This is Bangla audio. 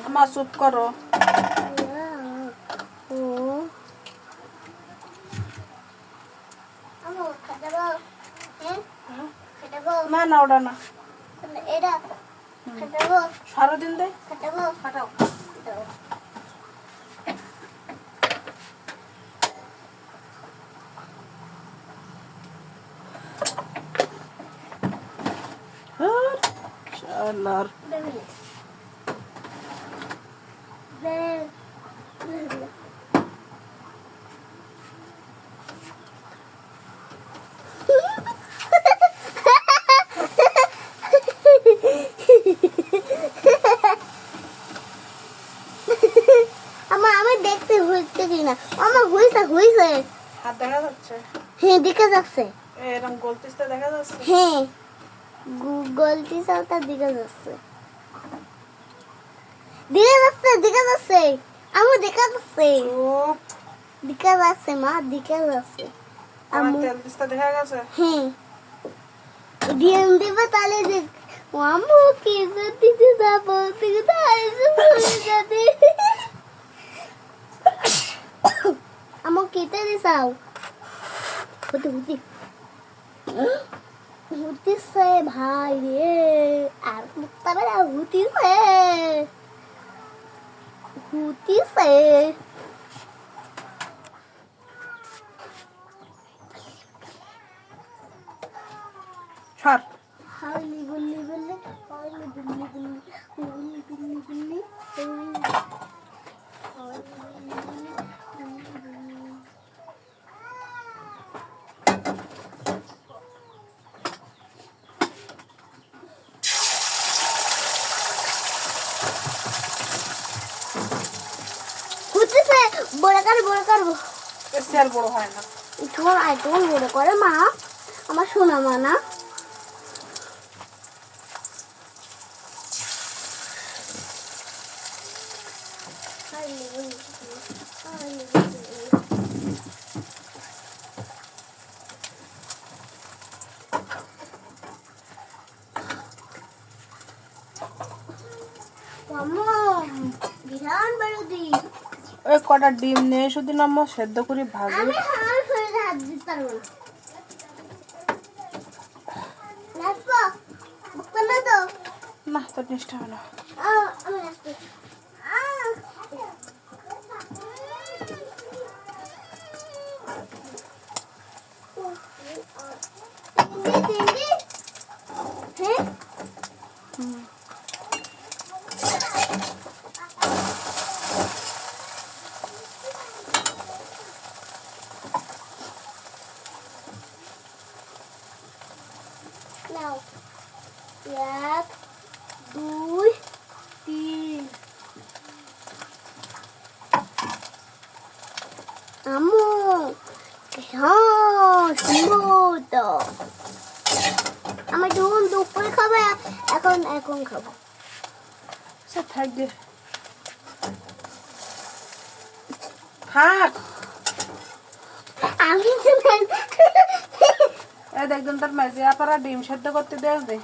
আমার চুপ করো। না না ওটা না, সারাদিন দে খাটাও। শালার আমি দেখতে হচ্ছে কিনা আমার হইছে হইছে হাত দেখা যাচ্ছে? হ্যাঁ দেখা যাচ্ছে। এরকম গলতিসটা দেখা যাচ্ছে? হ্যাঁ গলতি সালটা দেখা যাচ্ছে দেখা যাচ্ছে আমার দেখা যাচ্ছে চুপ। দেখা যাচ্ছে মা দেখা যাচ্ছে আমার তেল দিস্তা দেখা গেছে? হ্যাঁ ডিএম দিবা তাহলে দেখ আম্মু কি দিতে যাবো দিকে যাবে আমু কেটে দিছাও হতে হতে হতিছে ভাই রে আর মুক্তাবে হতিছে হতিছে ছাড়। হাউলি গুল্লি গুল্লি হাউলি গুল্লি গুল্লি গুল্লি গুল্লি গুল্লি হতিছে বড় করবো এসে আর বড় হয় না। তোমার আইটম বড় করে মা আমার সোনা মা না বিরাট বড় দিই ওই কটা ডিম নিয়ে শুধু নাম্বার সেদ্ধ করে ভাজি। আমি হার হয়ে হাত দিতে পারবো না নাচবো বুকটা না তো না তোর নিষ্ঠা হলো। আমি নাচবো হ্যাঁ নাও 1 2 3 আম্মু হ্যাঁ সুন্দর তো আমি যখন দুপুরে খাবো এখন খাবো আচ্ছা থাক দে, থাক। আমি একদম তার মাঝে আপারা ডিম সেদ্ধ করতে দেখ দে।